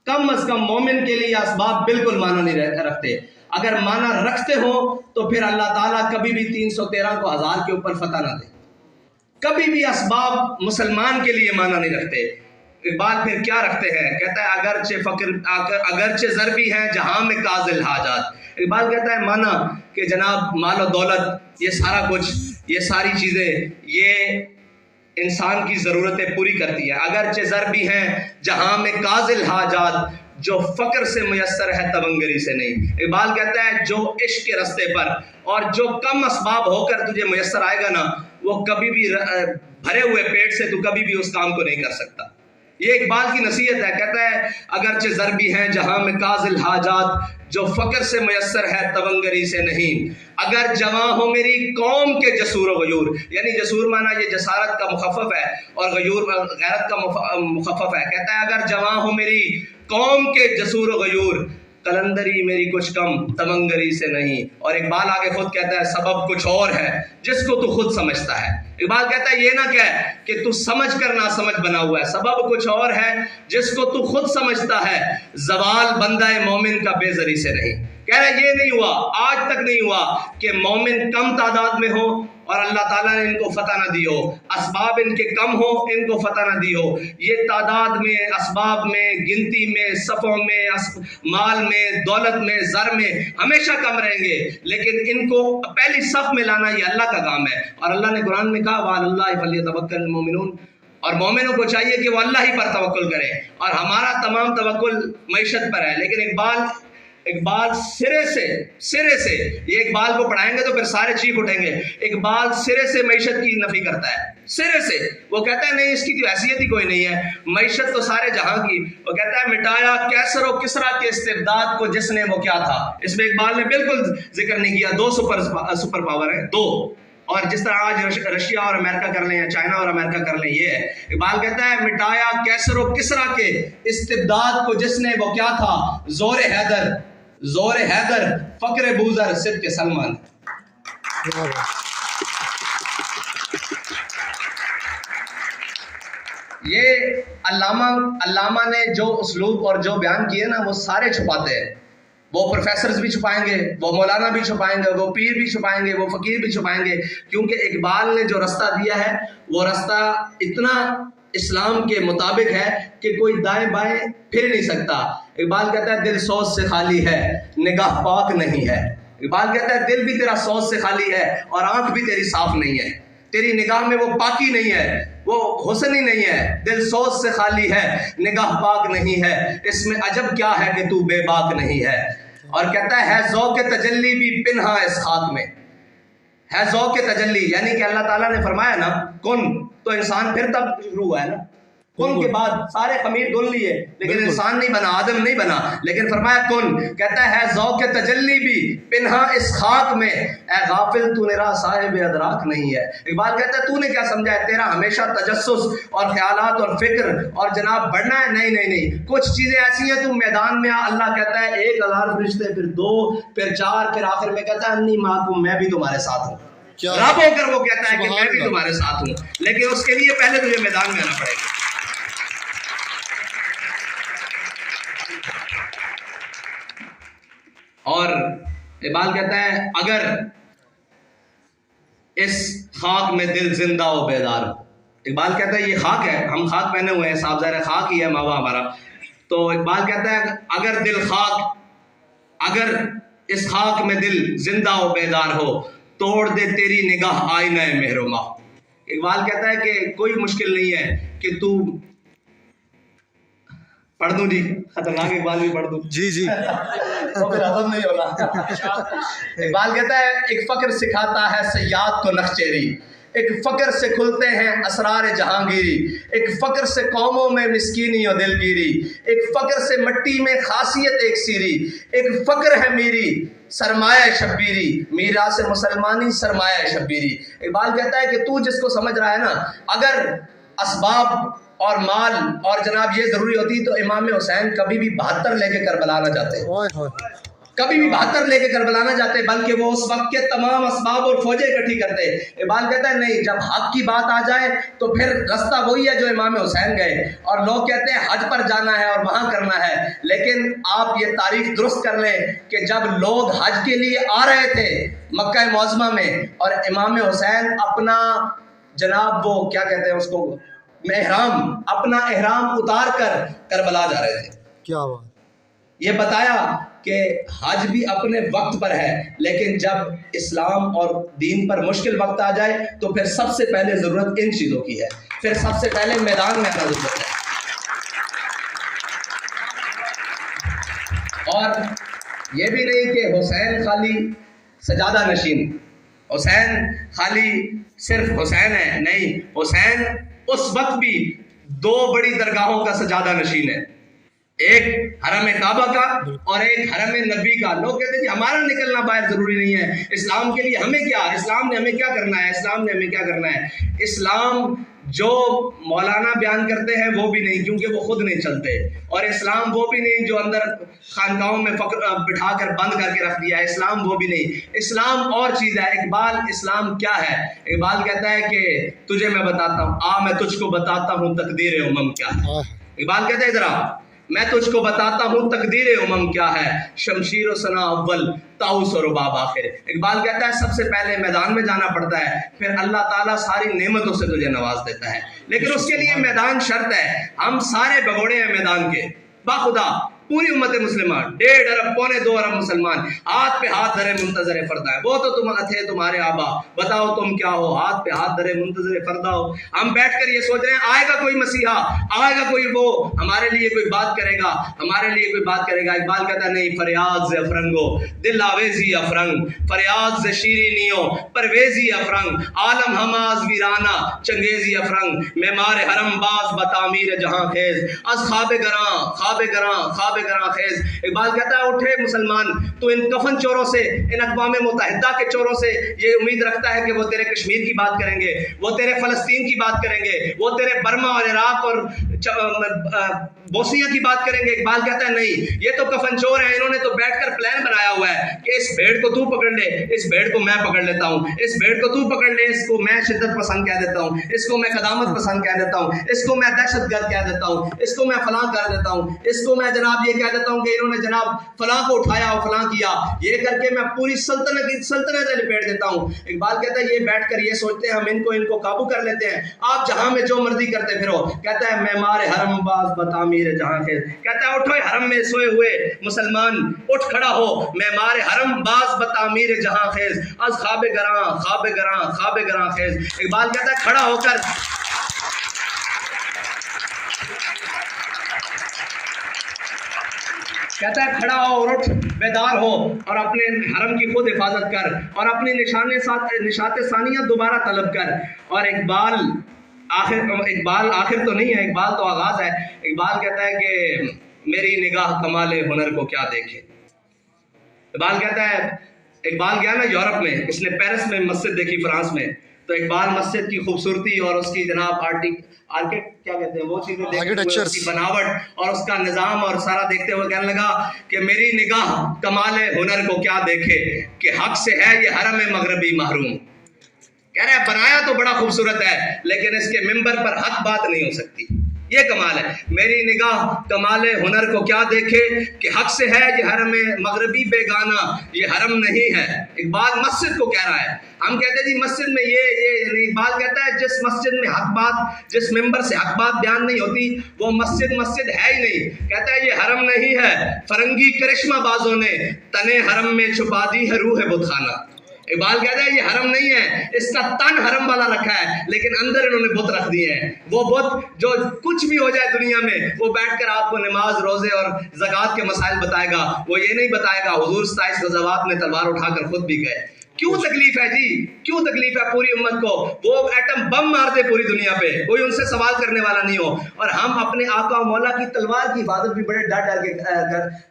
کم از کم مومن کے لیے اسباب بالکل معنی نہیں رکھتے. اگر معنی رکھتے ہو تو پھر اللہ تعالیٰ کبھی بھی 313 کو 1000 کے اوپر فتح نہ دے. کبھی بھی اسباب مسلمان کے لیے معنی نہیں رکھتے. اقبال پھر کیا رکھتے ہیں؟ کہتا ہے اگرچہ فقر اگرچہ ضربی ہیں جہاں میں کاذل حاجات. اقبال کہتا ہے مانا کہ جناب مال و دولت یہ سارا کچھ، یہ ساری چیزیں یہ انسان کی ضرورتیں پوری کرتی ہیں. اگرچہ ضربی ہیں جہاں میں کاذل حاجات، جو فقر سے میسر ہے تونگری سے نہیں. اقبال کہتا ہے جو عشق کے راستے پر اور جو کم اسباب ہو کر تجھے میسر آئے گا نا وہ کبھی بھی بھرے ہوئے پیٹ سے تو کبھی بھی اس کام کو نہیں کر سکتا. یہ اقبال کی نصیحت ہے. کہتا ہے اگرچہ ضربی ہیں جہاں میں کاذل حاجات، جو فقر سے میسر ہے تونگری سے نہیں. اگر جواں ہو میری قوم کے جسور و غیور، یعنی جسور مانا یہ جسارت کا مخفف ہے اور غیور غیرت کا مخفف ہے. کہتا ہے اگر جواں ہو میری قوم کے جسور و غیور، قلندری میری کچھ کم تمنگری سے نہیں. اور اقبال آگے خود کہتا ہے سبب کچھ اور ہے جس کو تو خود سمجھتا ہے. اقبال کہتا ہے یہ نہ کہہ کہ تو سمجھ کر نہ سمجھ بنا ہوا ہے، سبب کچھ اور ہے جس کو تو خود سمجھتا ہے. زوال بندہ مومن کا بے زری سے نہیں. کہہ رہا ہے یہ نہیں ہوا، آج تک نہیں ہوا کہ مومن کم تعداد میں ہو اور اللہ تعالیٰ نے ان کو فتح نہ دی ہو. اسباب ان کے کم ہو، ان کو فتح نہ دی ہو. یہ تعداد میں، اسباب میں، گنتی میں، صفوں میں، مال میں، دولت میں، زر میں ہمیشہ کم رہیں گے، لیکن ان کو پہلی صف میں لانا یہ اللہ کا کام ہے. اور اللہ نے قرآن میں کہا وَعَلَى اللَّهِ فَلْيَتَوَكَّلِ الْمُؤْمِنُونَ، اور مومنوں کو چاہیے کہ وہ اللہ ہی پر توکل کریں. اور ہمارا تمام توکل معیشت پر ہے. لیکن اقبال سرے سے یہ اقبال کو پڑھائیں گے تو پھر سارے چیخ اٹھیں گے. اقبال سرے سے معیشت کی نفی کرتا ہے. سرے سے وہ کہتا ہے نہیں اس کی تو حیثیت ہی کوئی نہیں ہے، معیشت تو سارے جہاں کی. وہ کہتا ہے مٹایا کیسر و کسرا کے استبداد کو جس نے وہ کیا تھا. اس میں اقبال نے بالکل ذکر نہیں کیا. 2 سپر پاور ہیں، 2. اور جس طرح آج رشیا اور امریکہ کر لیں یا چائنا اور امریکہ کر لیں یہ ہے. اقبال کہتا ہے مٹایا کیسر و کسرا کے استبداد کو جس نے وہ کیا تھا. زور حیدر فقر بوزر صدق کے سلمان. یہ علامہ نے جو اسلوب اور جو بیان کیے نا وہ سارے چھپاتے ہیں. وہ پروفیسرز بھی چھپائیں گے، وہ مولانا بھی چھپائیں گے، وہ پیر بھی چھپائیں گے، وہ فقیر بھی چھپائیں گے، کیونکہ اقبال نے جو راستہ دیا ہے وہ راستہ اتنا اسلام کے مطابق ہے کہ کوئی دائیں بائیں پھر نہیں سکتا. اقبال کہتا ہے دل سوز سے خالی ہے نگاہ پاک نہیں ہے. اقبال کہتا ہے دل بھی تیرا سوز سے خالی ہے اور آنکھ بھی تیری صاف نہیں ہے. تیری نگاہ میں وہ پاکی نہیں ہے، وہ حسن ہی نہیں ہے. دل سوز سے خالی ہے نگاہ پاک نہیں ہے، اس میں عجب کیا ہے کہ تو بے باک نہیں ہے. اور کہتا ہے ذوق تجلی بھی پنہا اس خاک میں. ہے ذوق تجلی، یعنی کہ اللہ تعالیٰ نے فرمایا نا کن، تو انسان پھر تب شروع ہوا ہے نا. کن کے بعد سارے خمیر دھل لیے لیکن انسان نہیں بنا, آدم نہیں بنا, لیکن فرمایا کن. کہتا ہے ذوق تجلی بھی پنہا اس خاک میں, اے غافل تو میرا صاحب ادراک نہیں ہے. اقبال کہتا ہے تو نے کیا سمجھا ہے, تیرا ہمیشہ تجسس اور خیالات اور فکر اور جناب بڑھنا ہے. نہیں نہیں نہیں, کچھ چیزیں ایسی ہیں تو میدان میں اللہ کہتا ہے 1000 فرشتے, پھر 2, پھر 4, پھر آخر میں کہتا ہے انی معکم, میں بھی تمہارے ساتھ ہوں. رب ہو کر وہ کہتا ہے کہ میں بھی تمہارے ساتھ ہوں, لیکن اس کے لیے پہلے تجھے میدان میں آنا پڑے گا. اور اقبال کہتا ہے اگر اس خاک میں دل زندہ و بیدار. اقبال کہتا ہے یہ خاک ہے, ہم خاک پہنے ہوئے ہیں, صاحب ظاہر خاک ہی ہے ماوا ہمارا. تو اقبال کہتا ہے اگر دل خاک, اگر اس خاک میں دل زندہ و بیدار ہو, توڑ دے تیری نگاہ آئینہ مہر و ماہ. اقبال کہتا ہے کہ کوئی مشکل نہیں ہے کہ تو پڑھ دوں جی, خطرناک اقبال بھی پڑھ دوں جی جی تو پھر ہضم نہیں ہونا. اقبال کہتا ہے ایک فقر سکھاتا ہے صیاد کو نخچیری, ایک فقر سے کھلتے ہیں اسرار جہانگیری, ایک فقر سے قوموں میں مسکینی و دلگیری, ایک فقر سے مٹی میں خاصیت ایک سیری, ایک فقر ہے میری سرمایہ شبیری, میراث مسلمانی سرمایہ شبیری. اقبال کہتا ہے کہ تو جس کو سمجھ رہا ہے نا, اگر اسباب اور مال اور جناب یہ ضروری ہوتی تو امام حسین کبھی بھی 72 لے کے کربلا نہ جاتے, کبھی بھی 72 لے کے کربلا نہ جاتے, بلکہ وہ اس وقت کے تمام اسباب اور فوجیں اکٹھی کرتے. اقبال کہتا ہے نہیں, جب حق کی بات آ جائے تو پھر رستہ وہی ہے جو امام حسین گئے. اور لوگ کہتے ہیں حج پر جانا ہے اور وہاں کرنا ہے, لیکن آپ یہ تاریخ درست کر لیں کہ جب لوگ حج کے لیے آ رہے تھے مکہ معظمہ میں, اور امام حسین اپنا جناب وہ کیا کہتے ہیں اس کو, احرام, اپنا احرام اتار کر کربلا جا رہے تھے. کیا بات, یہ بتایا کہ حج بھی اپنے وقت پر ہے, لیکن جب اسلام اور دین پر مشکل وقت آ جائے تو پھر سب سے پہلے ضرورت ان چیزوں کی ہے, پھر سب سے پہلے میدان میں آنا ضرورت ہے. اور یہ بھی نہیں کہ حسین خالی سجادہ نشین, حسین خالی صرف حسین ہے, نہیں, حسین اس وقت بھی 2 بڑی درگاہوں کا سجادہ نشین ہے, ایک حرم کعبہ کا اور ایک حرم نبی کا. لوگ کہتے ہیں کہ ہمارا نکلنا باہر ضروری نہیں ہے, اسلام کے لیے ہمیں کیا, اسلام نے ہمیں کیا کرنا ہے, اسلام نے ہمیں کیا کرنا ہے. اسلام جو مولانا بیان کرتے ہیں وہ بھی نہیں, کیونکہ وہ خود نہیں چلتے, اور اسلام وہ بھی نہیں جو اندر خانقاہوں میں بٹھا کر بند کر کے رکھ دیا ہے, اسلام وہ بھی نہیں. اسلام اور چیز ہے. اقبال اسلام کیا ہے, اقبال کہتا ہے کہ تجھے میں بتاتا ہوں, میں تجھ کو بتاتا ہوں تقدیر امم کیا ہے. اقبال کہتا ہے ادھر میں تجھ کو بتاتا ہوں تقدیر امم کیا ہے, شمشیر و ثنا اول طاؤس و رباب آخر. اقبال کہتا ہے سب سے پہلے میدان میں جانا پڑتا ہے, پھر اللہ تعالیٰ ساری نعمتوں سے تجھے نواز دیتا ہے, لیکن اس کے لیے میدان شرط ہے. ہم سارے بگوڑے ہیں میدان کے, باخدا پوری امت مسلمہ 1.5 ارب 2.25 ارب مسلمان ہاتھ پہ ہاتھ دھرے منتظر فردا ہے. وہ تو تم تھے تمہارے آبا, بتاؤ تم کیا ہو, ہاتھ پہ ہاتھ دھرے منتظر فردا ہو. ہم بیٹھ کر یہ سوچ رہے ہیں آئے گا کوئی مسیحا, آئے گا کوئی وہ ہمارے لیے کوئی بات کرے گا, ہمارے لیے کوئی بات کرے گا. اقبال کہتا ہے نہیں, فریاد سے افرنگو دل آویزی افرنگ, فریاد سے شیرینیوں پرویزی افرنگ, عالم ہماز ویرانہ چنگیزی افرنگ, معمار حرم باز بتعمیر جہاں خیز, از خواب گراں خواب گراں خواب گراں خیز. اقبال کہتا ہے اٹھے مسلمان, تو ان کفن چوروں سے, ان اقوام متحدہ کے چوروں سے یہ امید رکھتا ہے کہ وہ تیرے کشمیر کی بات کریں گے, وہ تیرے فلسطین کی بات کریں گے, وہ تیرے برما اور عراق اور بوسنیا کی بات کریں گے. اقبال کہتا ہے نہیں, یہ تو کفن چور ہیں, انہوں نے تو بیٹھ کر پلان بنایا ہوا ہے کہ اس بھیڑ کو تو پکڑ لے, اس بھیڑ کو میں پکڑ لیتا ہوں, اس بھیڑ کو تو پکڑ لے, اس کو میں شدت پسند کہہ دیتا ہوں, اس کو میں قدامت پسند کہہ دیتا ہوں, اس کو میں دہشت گرد کہہ دیتا ہوں, اس کو میں فلاں کر دیتا ہوں, اس کو میں جناب یہ کہہ دیتا ہوں کہ انہوں نے جناب فلاں کو اٹھایا اور فلاں کیا, یہ کر کے میں پوری سلطنت لپیٹ دیتا ہوں. اقبال کہتا ہے یہ بیٹھ کر یہ سوچتے ہیں ہم ان کو قابو کر لیتے ہیں, آپ جہاں میں جو مرضی کرتے پھرو. کہتا ہے معمار حرم باز بتعمیر جہاں خیز, کہتا ہے اٹھو حرم میں سوئے ہوئے مسلمان, اٹھ کھڑا ہو, معمار حرم باز بتعمیر جہاں خیز, از خواب گراں خواب گراں خواب گراں خیز. اقبال کہتا ہے کھڑا ہو کر کہتا ہے کھڑا ہو اور اٹھ, بیدار ہو اور اپنے حرم کی خود حفاظت کر اور اپنی نشات ثانیہ دوبارہ طلب کر. اور اقبال اقبال آخر تو نہیں ہے، اقبال تو آغاز ہے. اقبال کہتا ہے کہ میری نگاہ کمال ہنر کو کیا دیکھے. اقبال کہتا ہے، اقبال گیا نا یورپ میں، اس نے پیرس میں مسجد دیکھی فرانس میں، تو اقبال مسجد کی خوبصورتی اور اس کی جناب آرکیٹ کیا کہتے ہیں وہ چیزیں دیکھتے ہوئے، اس کی بناوٹ اور اس کا نظام اور سارا دیکھتے ہوئے کہنے لگا کہ میری نگاہ کمال ہنر کو کیا دیکھے کہ حق سے ہے یہ حرم مغربی محروم. کہہ رہا ہے بنایا تو بڑا خوبصورت ہے لیکن اس کے ممبر پر حق بات نہیں ہو سکتی. یہ کمال ہے. میری نگاہ کمال ہنر کو کیا دیکھے کہ حق سے ہے یہ حرم مغربی بیگانہ، یہ حرم نہیں ہے. اقبال مسجد کو کہہ رہا ہے. ہم کہتے ہیں جی مسجد میں یہ اقبال کہتا ہے جس مسجد میں حق بات، جس ممبر سے حق بات بیان نہیں ہوتی وہ مسجد ہے ہی نہیں. کہتا ہے یہ حرم نہیں ہے، فرنگی کرشمہ بازوں نے تنے حرم میں چھپا دی ہے روح بت خانہ. اقبال کہتا ہے یہ حرم نہیں ہے، اس کا تن حرم والا رکھا ہے لیکن اندر انہوں نے بت رکھ دیے ہیں. وہ بت جو کچھ بھی ہو جائے دنیا میں وہ بیٹھ کر آپ کو نماز روزے اور زکوٰۃ کے مسائل بتائے گا، وہ یہ نہیں بتائے گا حضور 27 غزوات میں تلوار اٹھا کر خود بھی گئے. کیوں تکلیف ہے جی، کیوں تکلیف ہے پوری امت کو؟ وہ ایٹم بم مارتے پوری دنیا پہ، کوئی ان سے سوال کرنے والا نہیں ہو، اور ہم اپنے آقا و مولا کی تلوار کی حفاظت بھی بڑے ڈر ڈر کے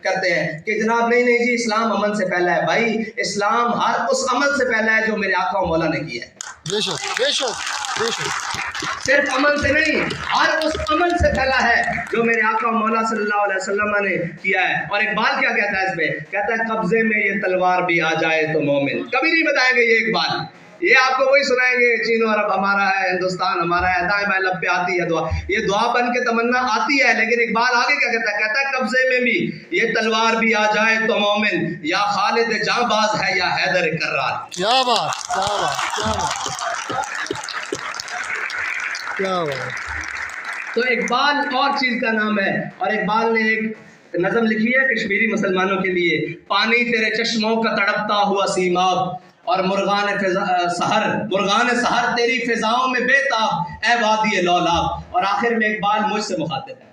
کرتے ہیں کہ جناب نہیں جی اسلام امن سے پہلا ہے. بھائی اسلام ہر اس عمل سے پہلا ہے جو میرے آقا و مولا نے کیا ہے. بے شک بے شک بے شک. صرف عمل سے نہیں، ہر اس عمل سے پھیلا ہے جو میرے آقا مولا صلی اللہ علیہ وسلم نے کیا ہے. اور اقبال کیا کہتا ہے اس پہ؟ کہتا ہے قبضے میں یہ تلوار بھی آ جائے تو مومن. کبھی نہیں بتائیں گے یہ اقبال، یہ آپ کو وہی سنائیں گے چین و عرب ہمارا ہے، ہندوستان ہمارا ہے، دائیں بائیں لب پہ آتی ہے دعا، یہ دعا بن کے تمنا آتی ہے. لیکن اقبال آگے کیا کہتا ہے؟ کہتا ہے قبضے میں بھی یہ تلوار بھی آ جائے تو مومن، یا خالد جاں باز ہے یا حیدر کرار. کیا بات کیا بات کیا بات کیا بات. تو اقبال اور چیز کا نام ہے. اور اقبال نے ایک نظم لکھی ہے کشمیری مسلمانوں کے لیے، پانی تیرے چشموں کا تڑپتا ہوا سیماب، اور مرغان سحر تیری فضاؤں میں بے تاب اے وادی لولاب. اور آخر میں اقبال مجھ سے مخاطب ہے.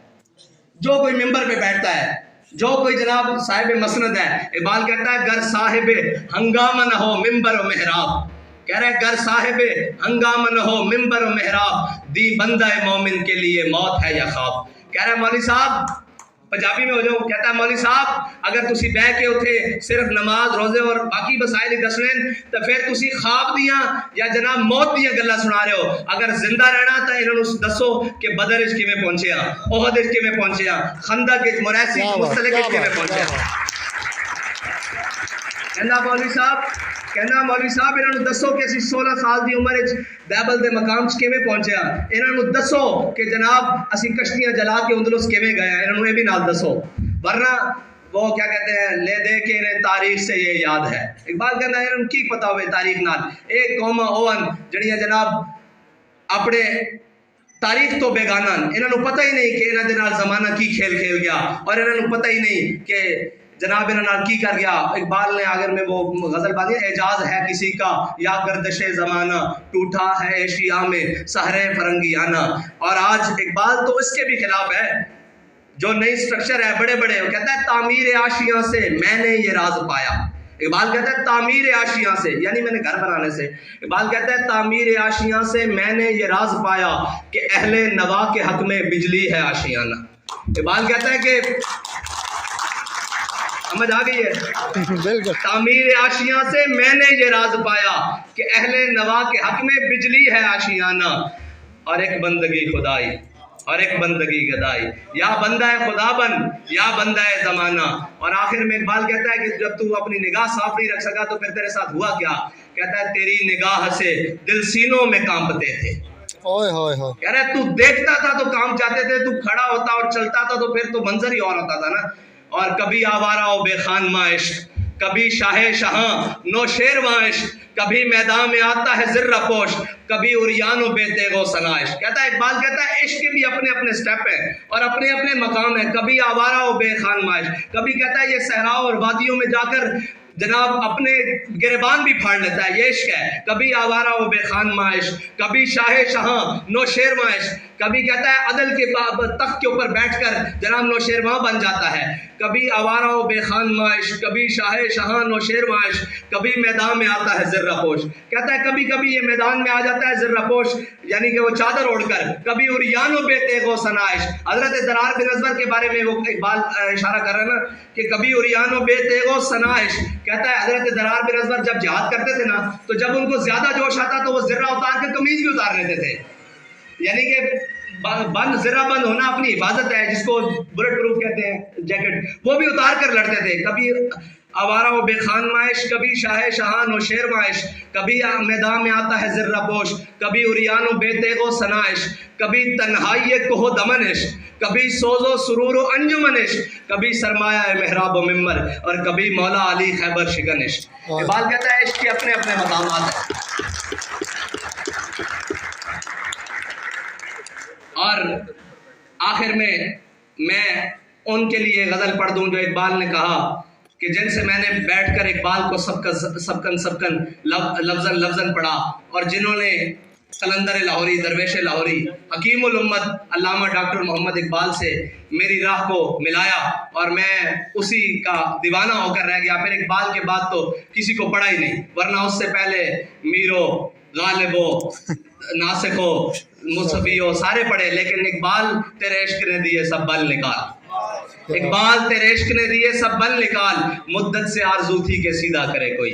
جو کوئی ممبر پہ بیٹھتا ہے، جو کوئی جناب صاحب مسند ہے، اقبال کہتا ہے گر صاحب ہنگامہ نہ ہو ممبر و محراب. کہہ رہے گر صاحب ہنگامہ نہ ہو ممبر و محراب، دی بندہ مومن کے لیے موت ہے یا خواب. کہہ رہے مولوی صاحب، پنجابی میں ہو جاؤں، کہتا ہے مولوی صاحب اگر تسی بہ کے اتھے صرف نماز روزے اور باقی مسائل ہی دس لین تو پھر تسی خواب دیاں یا جناب موت دیاں گلاں سنا رہے ہو. اگر زندہ رہنا تو انہوں نے دسو کہ بدر اچ کیویں پہنچے ہاں، احد اچ کیویں پہنچے ہاں، خندق اچ مریسی مستلق اچ کیویں پہنچے ہاں. کہنا مولوی صاحب انہوں نے دسو کہ اسی 16 سال دی عمر اچ بیبل دے مقام چ کیویں پہنچے ہاں. انہوں نے دسو کہ جناب اسی کشتیاں جلا کے اندلس کیویں گئے ہیں، انہوں نے بھی نال دسو، ورنہ وہ کیا کہتے ہیں لے دے کے انہیں تاریخ سے یہ یاد ہے. اقبال کہنا ہے انہوں کی پتا ہوئے تاریخ نال. ایک قوم اوون جڑیاں جناب اپنے تاریخ تو بیگانہ، انہوں نے پتہ ہی نہیں کہ انہوں دے نال زمانہ کی کھیل کھیل گیا، اور انہوں نے پتہ ہی نہیں کہ جناب انہوں نے کی کر گیا. اقبال نے آگر میں وہ غزل باندھی، اعجاز ہے کسی کا یا گردش زمانہ، ٹوٹا ہے ایشیا میں سحر فرنگیانہ. اور آج اقبال تو اس کے بھی خلاف ہے جو نئی سٹرکچر ہے بڑے بڑے. وہ کہتا ہے تعمیر آشیاں سے میں نے یہ راز پایا. اقبال کہتا ہے تعمیر آشیاں سے، یعنی میں نے گھر بنانے سے. اقبال کہتا ہے تعمیر آشیاں سے میں نے یہ راز پایا کہ اہل نوا کے حق میں بجلی ہے آشیانہ. اقبال کہتا ہے کہ سمجھ آ گئی ہے، تعمیر آشیاں سے میں نے یہ راز پایا کہ اہل نوا کے حق میں بجلی ہے آشیانہ. اور ایک بندگی خدائی اور ایک بندگی گدائی، یا بندہ خدا بن یا بندہ زمانہ. اور آخر میں اقبال کہتا ہے کہ جب تو اپنی نگاہ صاف نہیں رکھ سکا تو پھر تیرے ساتھ ہوا کیا؟ کہتا ہے تیری نگاہ سے دل سینوں میں کانپتے تھے. کہہ رہا ہے تو دیکھتا تھا تو کام جاتے تھے، تو کھڑا ہوتا اور چلتا تھا تو پھر تو منظر ہی اور ہوتا تھا نا. اور کبھی آوارہ و بے خانمہ عشق، کبھی شاہ شہاں نو شیرواں عشق، کبھی میدان میں آتا ہے زرہ پوش، کبھی اریان و بے تیغ و ثنا عشق. کہتا ہے اقبال کہتا ہے عشق کے بھی اپنے اپنے سٹیپ ہیں اور اپنے اپنے مقام ہیں. کبھی آوارہ و بے خانمہ عشق، کبھی کہتا ہے یہ صحرا اور وادیوں میں جا کر جناب اپنے گریبان بھی پھاڑ لیتا ہے. یہ عشق ہے. کبھی آوارہ و بے خان معاش، کبھی شاہ شہاں نوشیر معاش، کبھی کہتا ہے عدل کے تخت کے اوپر بیٹھ کر جناب نوشیرواں بن جاتا ہے. کبھی آوارہ و بے خان معاش، کبھی شاہ شہاں نوشیر معاش، کبھی میدان میں آتا ہے زرہ پوش. کہتا ہے کبھی کبھی یہ میدان میں آ جاتا ہے زرہ پوش، یعنی کہ وہ چادر اوڑھ کر. کبھی اریان و بے تیغ و سنائش. حضرت درار بن ازور کے بارے میں وہ اقبال اشارہ کر رہے ہیں نا کہ کبھی اریان و بے تیغ و سنائش. کہتا ہے حضرت درار بن ازور جب جہاد کرتے تھے نا تو جب ان کو زیادہ جوش آتا تو وہ زرہ اتار کے قمیض بھی اتار لیتے تھے. یعنی کہ بند زرہ بند ہونا اپنی حفاظت ہے، جس کو بلٹ پروف کہتے ہیں جیکٹ، وہ بھی اتار کر لڑتے تھے. کبھی آوارہ و بے خان معاش، کبھی شاہ شہاں نوشیر معاش، کبھی میدان میں آتا ہے زرہ پوش، کبھی اریان و بے تیغ و سنائش، کبھی تنہائی کوہ دمنش، کبھی سوز و سرور و انجمنش، کبھی سرمایہ محراب و ممبر، اور کبھی مولا علی خیبر شکنش. اقبال کہتا ہے عشق کے اپنے اپنے مقامات ہیں. اور آخر میں ان کے لیے غزل پڑھ دوں جو اقبال نے کہا کہ جن سے میں نے بیٹھ کر اقبال کو سبکن لفظاً لفظاً پڑھا، اور جنہوں نے قلندر لاہوری، درویش لاہوری، حکیم الامت علامہ ڈاکٹر محمد اقبال سے میری راہ کو ملایا، اور میں اسی کا دیوانہ ہو کر رہ گیا. پھر اقبال کے بعد تو کسی کو پڑھا ہی نہیں، ورنہ اس سے پہلے میرو، غالبو، ناسخو، مصفیو سارے پڑھے، لیکن اقبال تیرے عشق نے دیے سب بل نکال. اقبال تیرے عشق نے دیے سب بل نکال. مدت سے آرزو تھی کہ سیدھا کرے کوئی،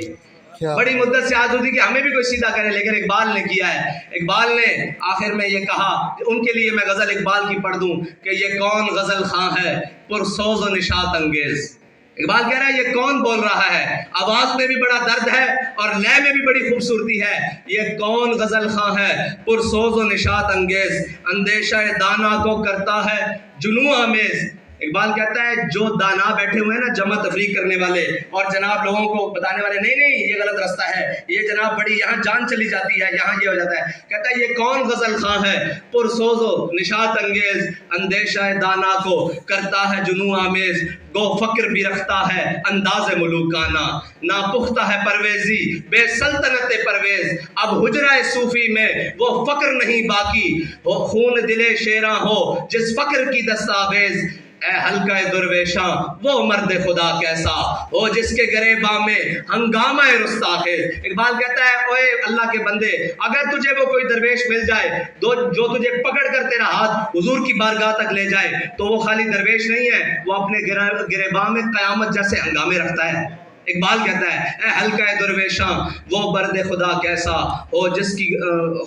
بڑی مدت سے آرزو تھی کہ ہمیں بھی کوئی سیدھا کرے، لیکن اقبال نے کیا ہے. اقبال نے آخر میں یہ کہا، ان کے لیے میں غزل اقبال کی پڑھ دوں کہ یہ کون غزل خواں ہے پرسوز و نشاط انگیز. اقبال کہہ رہا ہے یہ کون بول رہا ہے، آواز میں بھی بڑا درد ہے اور لے میں بھی بڑی خوبصورتی ہے. یہ کون غزل خواں ہے پرسوز و نشاط انگیز، اندیشہ دانا کو کرتا ہے جنوں آمیز. اقبال کہتا ہے جو دانا بیٹھے ہوئے ہیں نا، جمع تفریق کرنے والے اور جناب لوگوں کو بتانے والے، نہیں یہ غلط راستہ ہے، یہ جناب بڑی یہاں جان چلی جاتی ہے، یہاں یہ ہو جاتا ہے. کہتا ہے یہ کون غزل خواں ہے پرسوز و نشاط انگیز، اندیشہ دانا کو کرتا ہے جنوں آمیز. گو فکر بھی رکھتا ہے انداز ملوکانہ، ناپختہ ہے پرویزی بے سلطنت پرویز. اب حجرہ صوفی میں وہ فکر نہیں باقی، وہ خون دل شیراں ہو جس فکر کی دستاویز. اے حلقہ درویشاں وہ مرد خدا کیسا ہو جس کے گریباں میں ہنگامہ رستا ہے. اقبال کہتا ہے اوے اللہ کے بندے، اگر تجھے وہ کوئی درویش مل جائے جو تجھے پکڑ کر تیرا ہاتھ حضور کی بارگاہ تک لے جائے، تو وہ خالی درویش نہیں ہے، وہ اپنے گریباں میں قیامت جیسے ہنگامے رکھتا ہے. اقبال کہتا ہے اے حلقہ درویشاں وہ مرد خدا کیسا ہو جس کی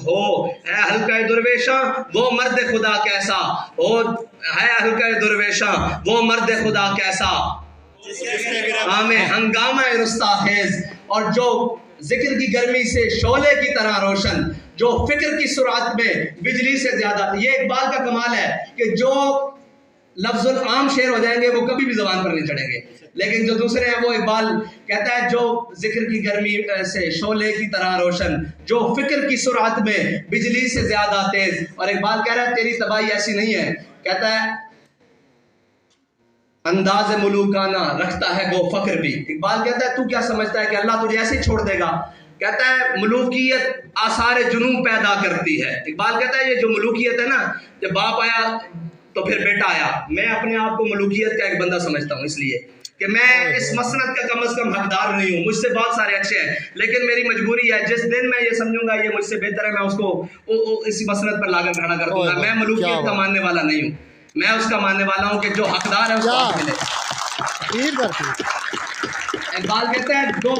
ہو، اے حلقہ درویشاں وہ مرد خدا کیسا ہو، ہے حلقہ درویشاں وہ مرد خدا کیسا ہنگامہ رستا خیز. اور جو ذکر کی گرمی سے شعلے کی طرح روشن، جو فکر کی سرعت میں بجلی سے زیادہ. یہ اقبال کا کمال ہے کہ جو لفظ العام شعر ہو جائیں گے وہ کبھی بھی زبان پر نہیں چڑھیں گے، لیکن جو دوسرے ہیں وہ اقبال کہتا ہے جو ذکر کی گرمی سے شعلے کی طرح روشن، جو فکر کی سرعت میں بجلی سے زیادہ تیز. اور اقبال کہہ رہا ہے تیری تباہی ایسی نہیں ہے، کہتا ہے انداز ملوکانہ رکھتا ہے وہ فخر بھی. اقبال کہتا ہے تو کیا سمجھتا ہے کہ اللہ تجھے ایسے چھوڑ دے گا؟ کہتا ہے ملوکیت آثار جنون پیدا کرتی ہے. اقبال کہتا ہے یہ جو ملوکیت ہے نا، جب باپ آیا تو پھر بیٹا آیا. میں اپنے آپ کو ملوکیت کا ایک بندہ سمجھتا ہوں، اس لیے کہ میں اس مسند کا کم از کم حقدار نہیں ہوں. مجھ سے بہت سارے اچھے ہیں، لیکن میری مجبوری ہے جس دن میں یہ سمجھوں گا یہ مجھ سے بہتر ہے، میں اس کو اسی مسند پر لا کر کھڑا کر دوں گا. میں ملوکیت کا ماننے والا نہیں ہوں، میں اس کا ماننے والا ہوں کہ جو حقدار ہے اس کو حق ملے. اقبال کہتا ہے دو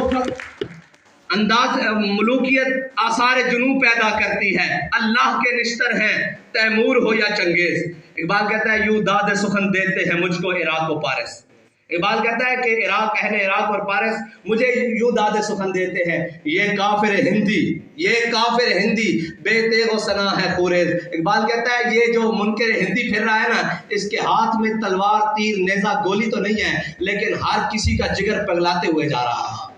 انداز ملوکیت آثار جنوں پیدا کرتی ہے، اللہ کے نشتر ہیں تیمور ہو یا چنگیز. اقبال کہتا ہے یوں داد سخن دیتے ہیں مجھ کو عراق و پارس. اقبال کہتا ہے کہ اہل عراق اور پارس مجھے یوں داد سخن دیتے ہیں، یہ کافر ہندی بے تیغ و سنا ہے خوریز. اقبال کہتا ہے یہ جو منکر ہندی پھر رہا ہے نا، اس کے ہاتھ میں تلوار، تیر، نیزہ، گولی تو نہیں ہے، لیکن ہر کسی کا جگر پگلاتے ہوئے جا رہا ہے.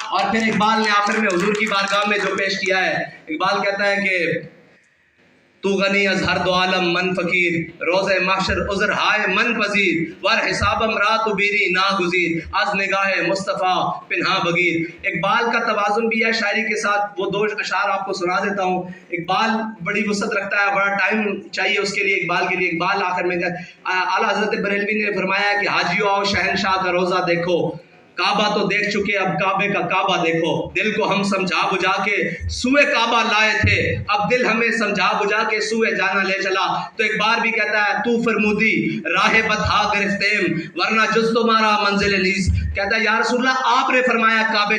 اور پھر اقبال نے آخر میں حضور کی بارگاہ میں جو پیش کیا ہے، اقبال کہتا ہے کہ تو غنی از ہر دو عالم من فقیر، روز محشر عذر ہائے من پذیر، ور حسابم رات و بیری ناگزیر، از نگاہ مصطفیٰ پنہا بگیر۔ اقبال کا توازن بھی ہے شاعری کے ساتھ، وہ 2 اشعار آپ کو سنا دیتا ہوں۔ اقبال بڑی وسعت رکھتا ہے، بڑا ٹائم چاہیے اس کے لیے اقبال کے لیے۔ اقبال آخر میں اعلیٰ حضرت بریلوی نے فرمایا کہ حاجیو آؤ شہنشاہ کا روزہ دیکھو، کعبہ تو دیکھ چکے اب کعبے کا کعبہ دیکھو، دل کو ہم سمجھا بجھا کے سوئے کعبہ لائے تھے، اب دل ہمیں سمجھا بجھا کے سوئے جانا لے چلا۔ تو ایک بار بھی کہتا ہے تو فرمودی راہ بدہا گرفتیم ورنہ جز تمہارا منزل نیز، کہتا ہے یا رسول اللہ آپ نے فرمایا کعبے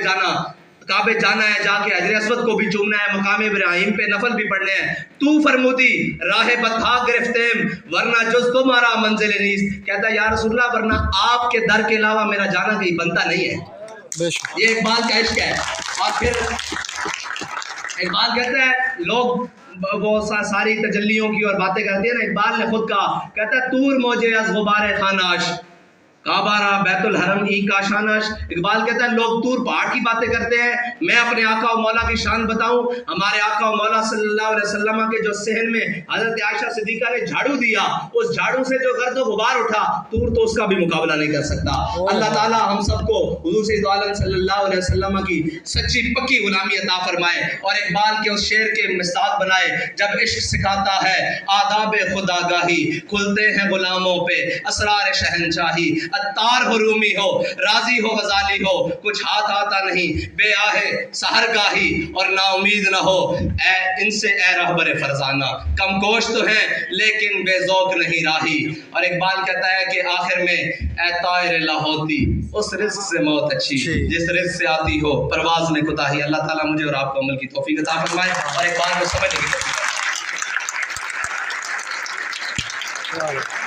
جانا ہے، جا کے حجر اسود کو بھی چومنا ہے، مقام ابراہیم پہ نفل بھی پڑھنے ہیں، تو فرمودی راہ بدہا گرفتیم ورنہ جز تمہارا منزل نیز، کہتا ہے یا رسول اللہ ورنہ آپ کے در کے علاوہ میرا جانا کہیں بنتا نہیں ہے۔ یہ اقبال کا عشق ہے۔ اور پھر اقبال کہتا ہے لوگ وہ ساری تجلیوں کی اور باتیں کرتے ہیں نا، اقبال نے خود کہا، کہتا ہے تور موجے از غبار خاناش کعبہ را بیت الحرم ای کا شانش۔ اقبال کہتا ہے لوگ طور پہاڑ کی باتیں کرتے ہیں، میں اپنے آقا و مولا کی شان بتاؤں۔ ہمارے آقا و مولا صلی اللہ علیہ وسلم کے جو صحن میں حضرت عائشہ صدیقہ نے جھاڑو دیا، اس جھاڑو سے جو گرد و غبار اٹھا، طور تو اس کا بھی مقابلہ نہیں کر سکتا۔ اللہ تعالیٰ ہم سب کو حضور سید عالم صلی اللہ علیہ وسلم کی سچی پکی غلامی عطا فرمائے، اور اقبال کے اس شعر کے مصداق بنائے، جب عشق سکھاتا ہے آداب خداگاہی، کھلتے ہیں غلاموں پہ اسرار شہنشاہی، اتار ہو رومی ہو راضی ہو غزالی ہو، کچھ ہاتھ آتا نہیں بے آہے سحر گاہی، اور نا امید نہ ہو ان سے اے رہبر فرزانہ، کم کوش تو ہیں لیکن بے ذوق نہیں راہی۔ اور اقبال کہتا ہے کہ آخر میں اے طائر لاہوتی اس رزق سے موت اچھی جس رزق سے آتی ہو پرواز میں کوتاہی۔ اللہ تعالیٰ مجھے اور آپ کو عمل کی توفیق عطا فرمائے اور اقبال کو سمجھنے کی توفیق عطا فرمائے۔